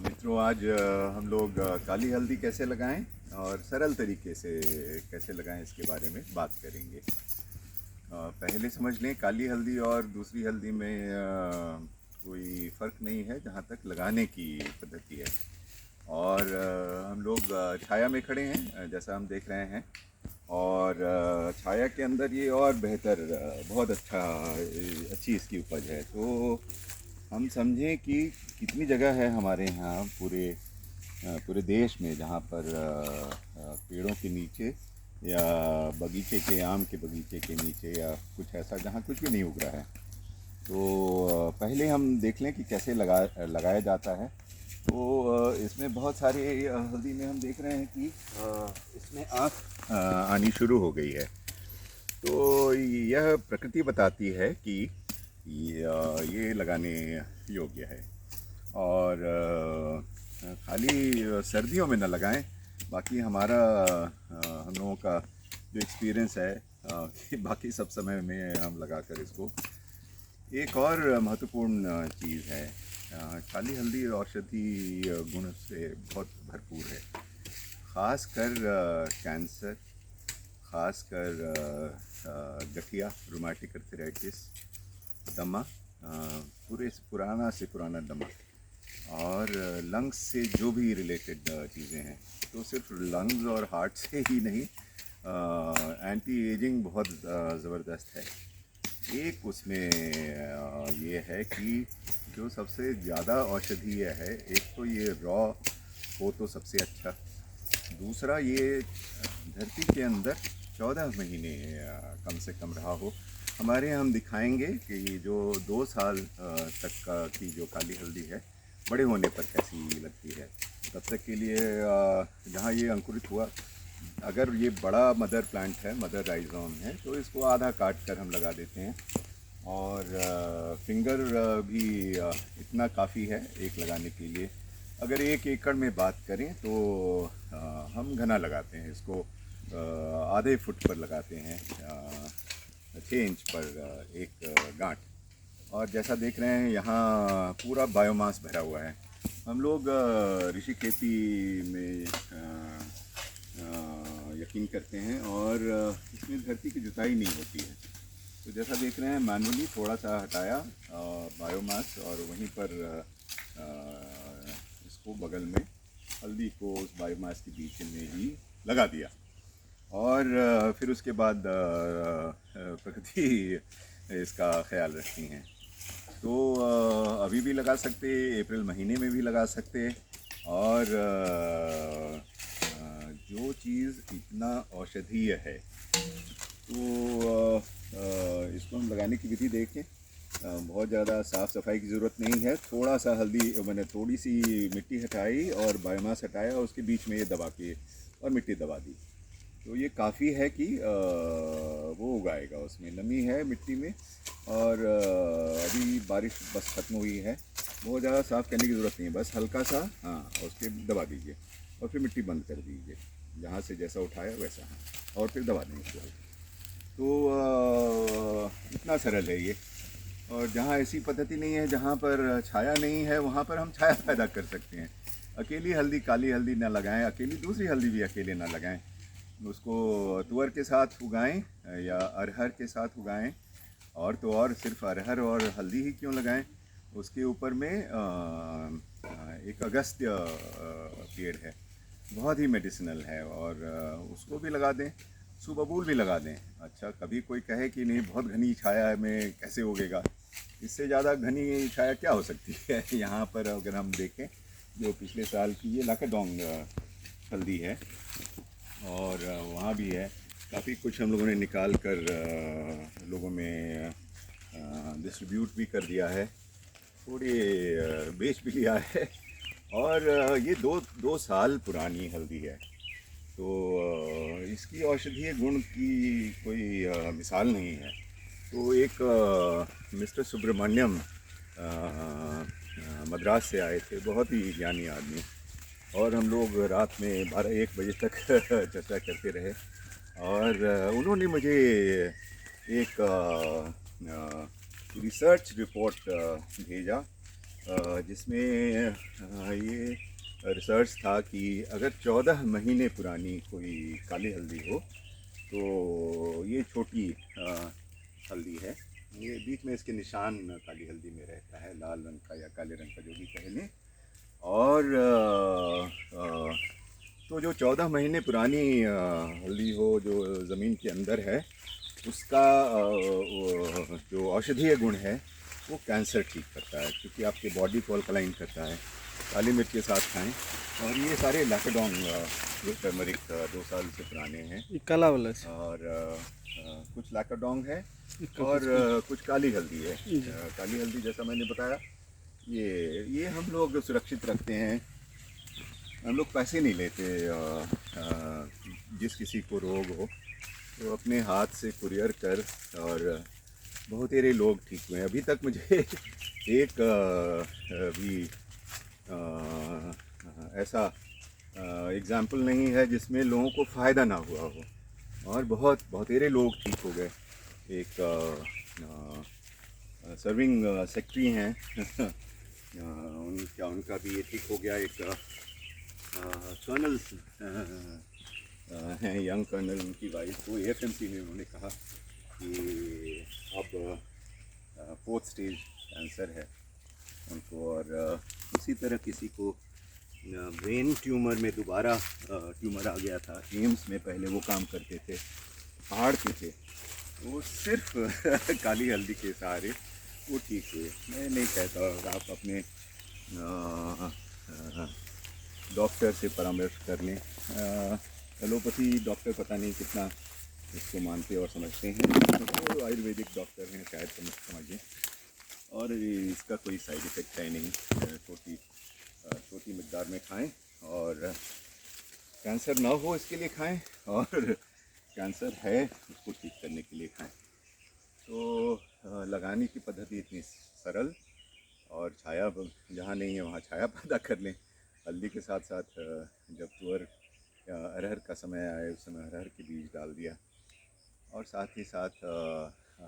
मित्रों, आज हम लोग काली हल्दी कैसे लगाएं और सरल तरीके से कैसे लगाएं इसके बारे में बात करेंगे। पहले समझ लें, काली हल्दी और दूसरी हल्दी में कोई फ़र्क नहीं है जहाँ तक लगाने की पद्धति है। और हम लोग छाया में खड़े हैं, जैसा हम देख रहे हैं। और छाया के अंदर ये और बेहतर, बहुत अच्छी इसकी उपज है। तो हम समझें कि कितनी जगह है हमारे यहाँ पूरे देश में जहाँ पर पेड़ों के नीचे या बगीचे के, आम के बगीचे के नीचे या कुछ ऐसा जहाँ कुछ भी नहीं उग रहा है। तो पहले हम देख लें कि कैसे लगाया जाता है। तो इसमें बहुत सारे हल्दी में हम देख रहे हैं कि इसमें आँख आनी शुरू हो गई है। तो यह प्रकृति बताती है कि ये लगाने योग्य है। और खाली सर्दियों में न लगाएं। बाकी हमारा हम लोगों का जो एक्सपीरियंस है कि बाकी सब समय में हम लगाकर इसको। एक और महत्वपूर्ण चीज़ है, काली हल्दी औषधि गुण से बहुत भरपूर है। ख़ासकर कैंसर, ख़ासकर गठिया, रूमेटिक अर्थराइटिस, दमा, पुराना से पुराना दमा, और लंग्स से जो भी रिलेटेड चीज़ें हैं। तो सिर्फ लंग्स और हार्ट से ही नहीं, एंटी एजिंग बहुत ज़बरदस्त है। एक उसमें ये है कि जो सबसे ज़्यादा औषधीय है, एक तो ये रॉ हो तो सबसे अच्छा, दूसरा ये धरती के अंदर 14 महीने कम से कम रहा हो। हमारे यहाँ हम दिखाएंगे कि जो 2 साल तक का की जो काली हल्दी है, बड़े होने पर कैसी लगती है। तब तक के लिए जहाँ ये अंकुरित हुआ, अगर ये बड़ा मदर प्लांट है, मदर राइजोम है, तो इसको आधा काट कर हम लगा देते हैं। और फिंगर भी इतना काफ़ी है एक लगाने के लिए। अगर 1 एकड़ में बात करें तो हम घना लगाते हैं इसको, आधे फुट पर लगाते हैं, 6 इंच पर एक गांठ। और जैसा देख रहे हैं यहाँ पूरा बायोमास भरा हुआ है। हम लोग ऋषि खेती में यकीन करते हैं, और इसमें धरती की जुताई नहीं होती है। तो जैसा देख रहे हैं, मैनुअली थोड़ा सा हटाया बायोमास, और वहीं पर इसको बगल में हल्दी को उस बायोमास के बीच में ही लगा दिया। और फिर उसके बाद प्रकृति इसका ख्याल रखती हैं। तो अभी भी लगा सकते, अप्रैल महीने में भी लगा सकते। और जो चीज़ इतना औषधीय है, तो इसको हम लगाने की विधि देखें। बहुत ज़्यादा साफ़ सफाई की ज़रूरत नहीं है। थोड़ा सा हल्दी, मैंने थोड़ी सी मिट्टी हटाई और बायोमास हटाया, उसके बीच में ये दबा के और मिट्टी दबा दी। तो ये काफ़ी है कि वो उगाएगा, उसमें नमी है मिट्टी में। और अभी बारिश बस ख़त्म हुई है, बहुत ज़्यादा साफ़ करने की ज़रूरत नहीं है, बस हल्का सा, हाँ, उसके दबा दीजिए और फिर मिट्टी बंद कर दीजिए, जहाँ से जैसा उठाया वैसा, हाँ, और फिर दबा देंगे उसको। तो इतना सरल है ये। और जहाँ ऐसी पद्धति नहीं है, जहाँ पर छाया नहीं है, वहाँ पर हम छाया पैदा कर सकते हैं। अकेली हल्दी, काली हल्दी ना लगाएं, अकेली दूसरी हल्दी भी अकेले ना लगाएं। उसको तुअर के साथ उगाएं या अरहर के साथ उगाएं। और तो और सिर्फ अरहर और हल्दी ही क्यों लगाएं, उसके ऊपर में एक अगस्त्य पेड़ है, बहुत ही मेडिसिनल है, और उसको भी लगा दें। सुबबूल भी लगा दें। अच्छा, कभी कोई कहे कि नहीं बहुत घनी छाया में कैसे उगेगा, इससे ज़्यादा घनी छाया क्या हो सकती है। यहाँ पर अगर हम देखें, जो पिछले साल की ये लाकाडोंग हल्दी है, और वहाँ भी है काफ़ी कुछ, हम लोगों ने निकाल कर लोगों में डिस्ट्रीब्यूट भी कर दिया है, थोड़े बेच भी लिया है। और ये दो साल पुरानी हल्दी है। तो इसकी औषधीय गुण की कोई मिसाल नहीं है। तो एक मिस्टर सुब्रमण्यम मद्रास से आए थे, बहुत ही ज्ञानी आदमी, और हम लोग रात में 12-1 बजे तक चर्चा करते रहे। और उन्होंने मुझे एक रिसर्च रिपोर्ट भेजा जिसमें ये रिसर्च था कि अगर 14 महीने पुरानी कोई काली हल्दी हो तो ये छोटी हल्दी है। ये बीच में इसके निशान काली हल्दी में रहता है, लाल रंग का या काले रंग का जो भी कह लें। और तो जो 14 महीने पुरानी हल्दी हो जो ज़मीन के अंदर है, उसका जो औषधीय गुण है वो कैंसर ठीक करता है, क्योंकि आपके बॉडी को अल्कलाइन करता है। काली मिर्च के साथ खाएं। और ये सारे लैकेडोंग जो टर्मरिक 2 साल से पुराने हैं, ये काला वाला से। और कुछ लैकेडोंग है और कुछ काली हल्दी है। काली हल्दी जैसा मैंने बताया, ये हम लोग सुरक्षित रखते हैं। हम लोग पैसे नहीं लेते। जिस किसी को रोग हो तो अपने हाथ से कुरियर कर, और बहुत सारे लोग ठीक हुए हैं। अभी तक मुझे एक भी ऐसा एग्ज़ाम्पल नहीं है जिसमें लोगों को फ़ायदा ना हुआ हो, और बहुत सारे लोग ठीक हो गए। एक सर्विंग सेक्रेटरी हैं उनका भी ये ठीक हो गया। एक कर्नल हैं, यंग कर्नल, उनकी वाइफ, वो एएफएमसी में उन्होंने कहा कि अब 4th स्टेज कैंसर है उनको। और इसी तरह किसी को ब्रेन ट्यूमर में दोबारा ट्यूमर आ गया था। एम्स में पहले वो काम करते थे, पहाड़ पे थे, वो सिर्फ काली हल्दी के सहारे वो ठीक हुए। मैं नहीं कहता, आप अपने डॉक्टर से परामर्श कर लें। एलोपैथी डॉक्टर पता नहीं कितना इसको मानते और समझते हैं, तो वो आयुर्वेदिक डॉक्टर हैं शायद, समझें। और इसका कोई साइड इफ़ेक्ट है नहीं। छोटी मिकदार में खाएं, और कैंसर ना हो इसके लिए खाएं, और कैंसर है उसको ठीक करने के लिए खाएं। तो लगाने की पद्धति इतनी सरल, और छाया जहाँ नहीं है वहाँ छाया पैदा कर लें। हल्दी के साथ साथ जब तुअर या अरहर का समय आए उस समय अरहर के बीज डाल दिया। और साथ ही साथ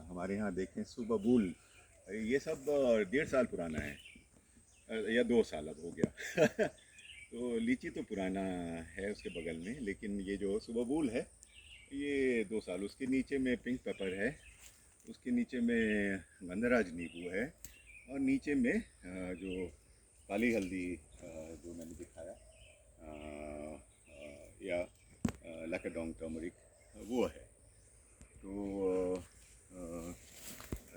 हमारे यहाँ देखें सुबबूल, ये सब 1.5 साल पुराना है या 2 साल अब हो गया। तो लीची तो पुराना है उसके बगल में, लेकिन ये जो सुबबूल है ये 2 साल। उसके नीचे में पिंक पेपर है, उसके नीचे में गंधराज नींबू है, और नीचे में जो काली हल्दी जो मैंने दिखाया या लैकेडोंग टर्मरिक वो है। तो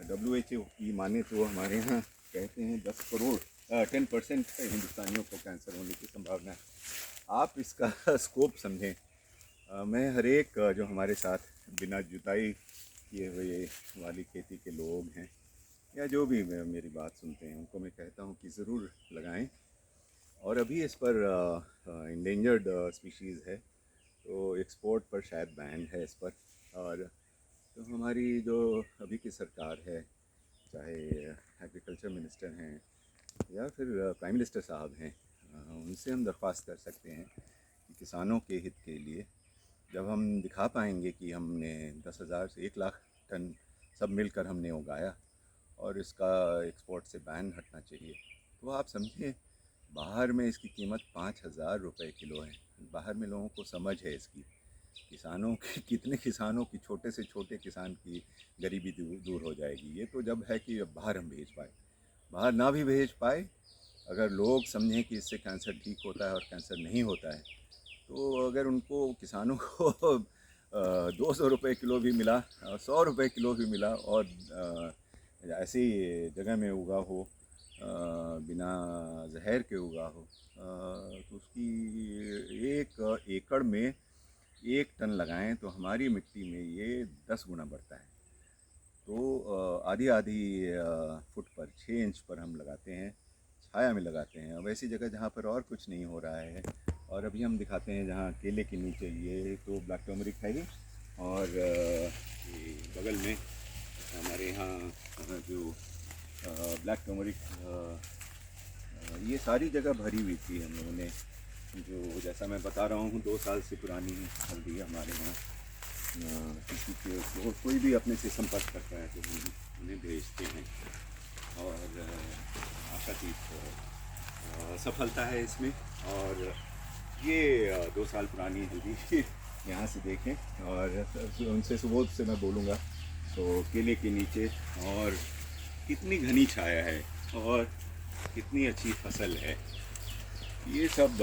WHO की माने तो हमारे यहाँ कहते हैं 10% हिंदुस्तानियों को कैंसर होने की संभावना है। आप इसका स्कोप समझें। मैं हर एक जो हमारे साथ बिना जुताई किए हुए वाली खेती के लोग हैं, या जो भी मेरी बात सुनते हैं, उनको मैं कहता हूँ कि ज़रूर लगाएं। और अभी इस पर इंडेंजर्ड स्पीशीज़ है, तो एक्सपोर्ट पर शायद बैन है इस पर। और तो हमारी जो अभी की सरकार है, चाहे एग्रीकल्चर मिनिस्टर हैं या फिर प्राइम मिनिस्टर साहब हैं, उनसे हम दरख्वास्त कर सकते हैं कि किसानों के हित के लिए जब हम दिखा पाएंगे कि हमने 10,000 से 1 लाख टन सब मिलकर हमने उगाया, और इसका एक्सपोर्ट से बैन हटना चाहिए, तो आप समझें बाहर में इसकी कीमत 5,000 रुपये किलो है। बाहर में लोगों को समझ है इसकी। किसानों की, कितने किसानों की, छोटे से छोटे किसान की गरीबी दूर हो जाएगी। ये तो जब है कि अब बाहर हम भेज पाए, बाहर ना भी भेज पाए, अगर लोग समझें कि इससे कैंसर ठीक होता है और कैंसर नहीं होता है, तो अगर उनको किसानों को 200 रुपये किलो भी मिला, 100 रुपये किलो भी मिला, और ऐसी जगह में उगा हो, बिना जहर के उगा हो, तो उसकी 1 एकड़ में 1 टन लगाएं तो हमारी मिट्टी में ये 10 गुना बढ़ता है। तो आधी फुट पर 6 इंच पर हम लगाते हैं, छाया में लगाते हैं। अब ऐसी जगह जहाँ पर और कुछ नहीं हो रहा है, और अभी हम दिखाते हैं जहाँ केले के नीचे, ये तो ब्लैक टर्मरिक है ही, और ये बगल में हमारे यहाँ जो ब्लैक टर्मरिक, ये सारी जगह भरी हुई थी हम लोगों ने। जो जैसा मैं बता रहा हूँ 2 साल से पुरानी हल्दी हमारे यहाँ, किसी के कोई भी अपने से संपर्क करता है तो हम उन्हें भेजते हैं। और आशातीत सफलता है इसमें। और ये 2 साल पुरानी हल्दी यहाँ से देखें, और उनसे सुबह से मैं बोलूँगा तो केले के नीचे, और कितनी घनी छाया है और कितनी अच्छी फसल है। ये सब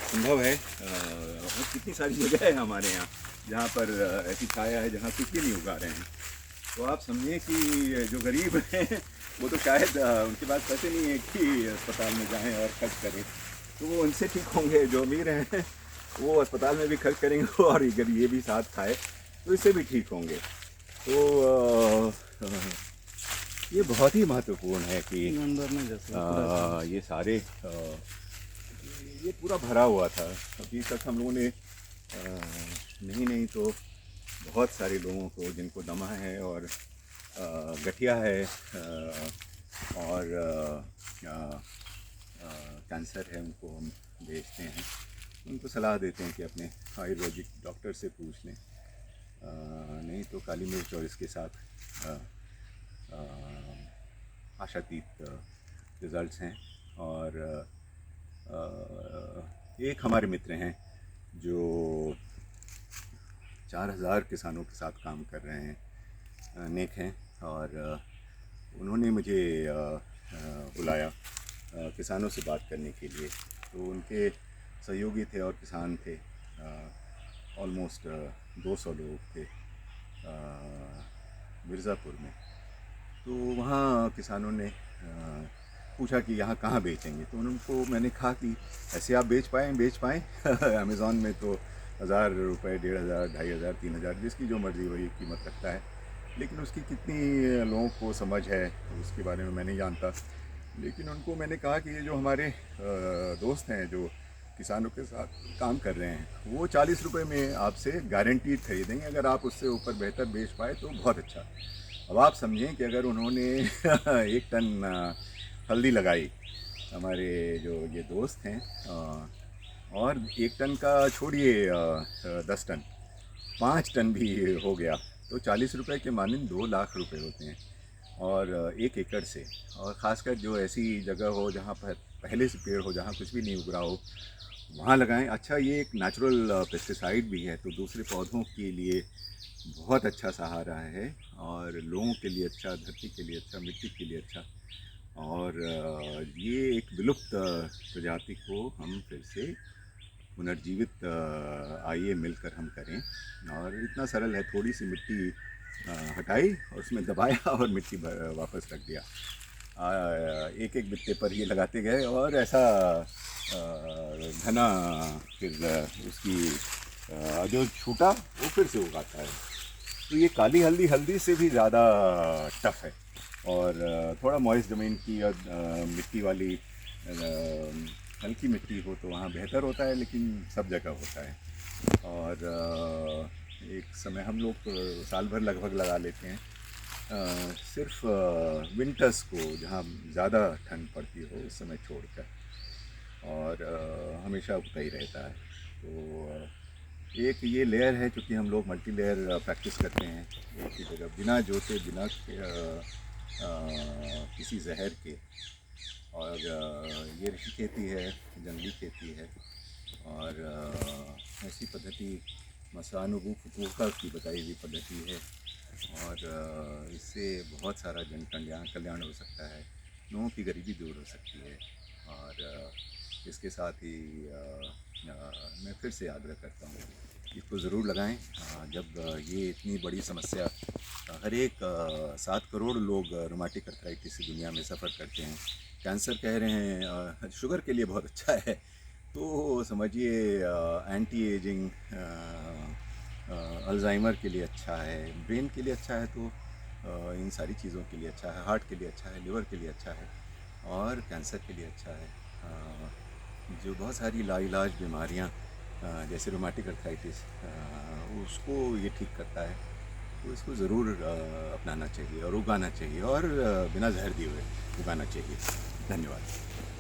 संभव है। और कितनी सारी जगह है हमारे यहाँ जहाँ पर ऐसी छाया है जहाँ कुछ भी नहीं उगा रहे हैं। तो आप समझिए कि जो गरीब हैं वो तो शायद उनके पास पैसे नहीं है कि अस्पताल में जाएं और खर्च करें, तो वो उनसे ठीक होंगे। जो अमीर हैं वो अस्पताल में भी खर्च करेंगे और अगर ये भी साथ खाए तो इससे भी ठीक होंगे। तो ये बहुत ही महत्वपूर्ण है कि ये सारे ये पूरा भरा हुआ था। अभी तक हम लोगों ने नहीं तो बहुत सारे लोगों को जिनको दमा है और गठिया है और कैंसर है, उनको हम भेजते हैं। उनको सलाह देते हैं कि अपने आयुर्वेदिक डॉक्टर से पूछ लें। नहीं तो काली मिर्च और इसके साथ आशातीत रिज़ल्ट्स हैं। और एक हमारे मित्र हैं जो 4000 किसानों के साथ काम कर रहे हैं, नेक हैं, और उन्होंने मुझे बुलाया किसानों से बात करने के लिए। तो उनके सहयोगी थे और किसान थे, ऑलमोस्ट 200 लोग थे मिर्ज़ापुर में। तो वहाँ किसानों ने पूछा कि यहाँ कहाँ बेचेंगे। तो उनको मैंने कहा कि ऐसे आप बेच पाएँ अमेज़ॉन में तो 1000 रुपये, 1500, 2500, 3000 जिसकी जो मर्ज़ी वही कीमत रखता है। लेकिन उसकी कितनी लोगों को समझ है उसके बारे में मैं नहीं जानता। लेकिन उनको मैंने कहा कि ये जो हमारे दोस्त हैं जो किसानों के साथ काम कर रहे हैं, वो 40 रुपये में आपसे गारंटीड खरीदेंगे। अगर आप उससे ऊपर बेहतर बेच पाए तो बहुत अच्छा। अब आप समझें कि अगर उन्होंने 1 टन हल्दी लगाई, हमारे जो ये दोस्त हैं, और 1 टन का छोड़िए 10 टन, 5 टन भी हो गया तो 40 रुपये के मानिंद 2 लाख रुपए होते हैं। और 1 एकड़ से, और ख़ासकर जो ऐसी जगह हो जहाँ पर पहले से पेड़ हो, जहाँ कुछ भी नहीं उग रहा हो, वहाँ लगाएं। अच्छा, ये एक नेचुरल पेस्टिसाइड भी है, तो दूसरे पौधों के लिए बहुत अच्छा सहारा है, और लोगों के लिए अच्छा, धरती के लिए अच्छा, मिट्टी के लिए अच्छा। और ये एक विलुप्त प्रजाति को हम फिर से पुनर्जीवित आइए मिलकर हम करें। और इतना सरल है, थोड़ी सी मिट्टी हटाई और उसमें दबाया और मिट्टी वापस रख दिया। एक एक बित्ते पर ये लगाते गए और ऐसा घना फिर उसकी जो छूटा वो फिर से उगाता है। तो ये काली हल्दी से भी ज़्यादा टफ है, और थोड़ा मॉइस्ट ज़मीन की और मिट्टी वाली हल्की मिट्टी हो तो वहाँ बेहतर होता है, लेकिन सब जगह होता है। और एक समय हम लोग तो साल भर लगभग लगा लेते हैं, सिर्फ विंटर्स को जहाँ ज़्यादा ठंड पड़ती हो उस समय छोड़कर, और हमेशा उगता ही रहता है। तो एक ये लेयर है, चूँकि हम लोग मल्टी लेयर प्रैक्टिस करते हैं एक ही जगह, बिना जोते, बिना किसी जहर के। और ये ऋषि खेती है, जंगली खेती है, और ऐसी पद्धति मसानुगु फुकुका की बताई हुई पद्धति है। और इससे बहुत सारा जन कल्याण हो सकता है, लोगों की गरीबी दूर हो सकती है। और इसके साथ ही मैं फिर से आग्रह करता हूँ, इसको ज़रूर लगाएं। जब ये इतनी बड़ी समस्या, हर एक 7 करोड़ लोग रोमेटिक अर्थराइटिस से दुनिया में सफ़र करते हैं। कैंसर कह रहे हैं शुगर के लिए बहुत अच्छा है, तो समझिए एंटी एजिंग, अल्जाइमर के लिए अच्छा है, ब्रेन के लिए अच्छा है, तो इन सारी चीज़ों के लिए अच्छा है, हार्ट के लिए अच्छा है, लिवर के लिए अच्छा है, और कैंसर के लिए अच्छा है। जो बहुत सारी लाइलाज बीमारियां जैसे रोमेटिक अर्थराइटिस, उसको ये ठीक करता है। तो इसको ज़रूर अपनाना चाहिए और उगाना चाहिए, और बिना जहर दिए हुए उगाना चाहिए। धन्यवाद।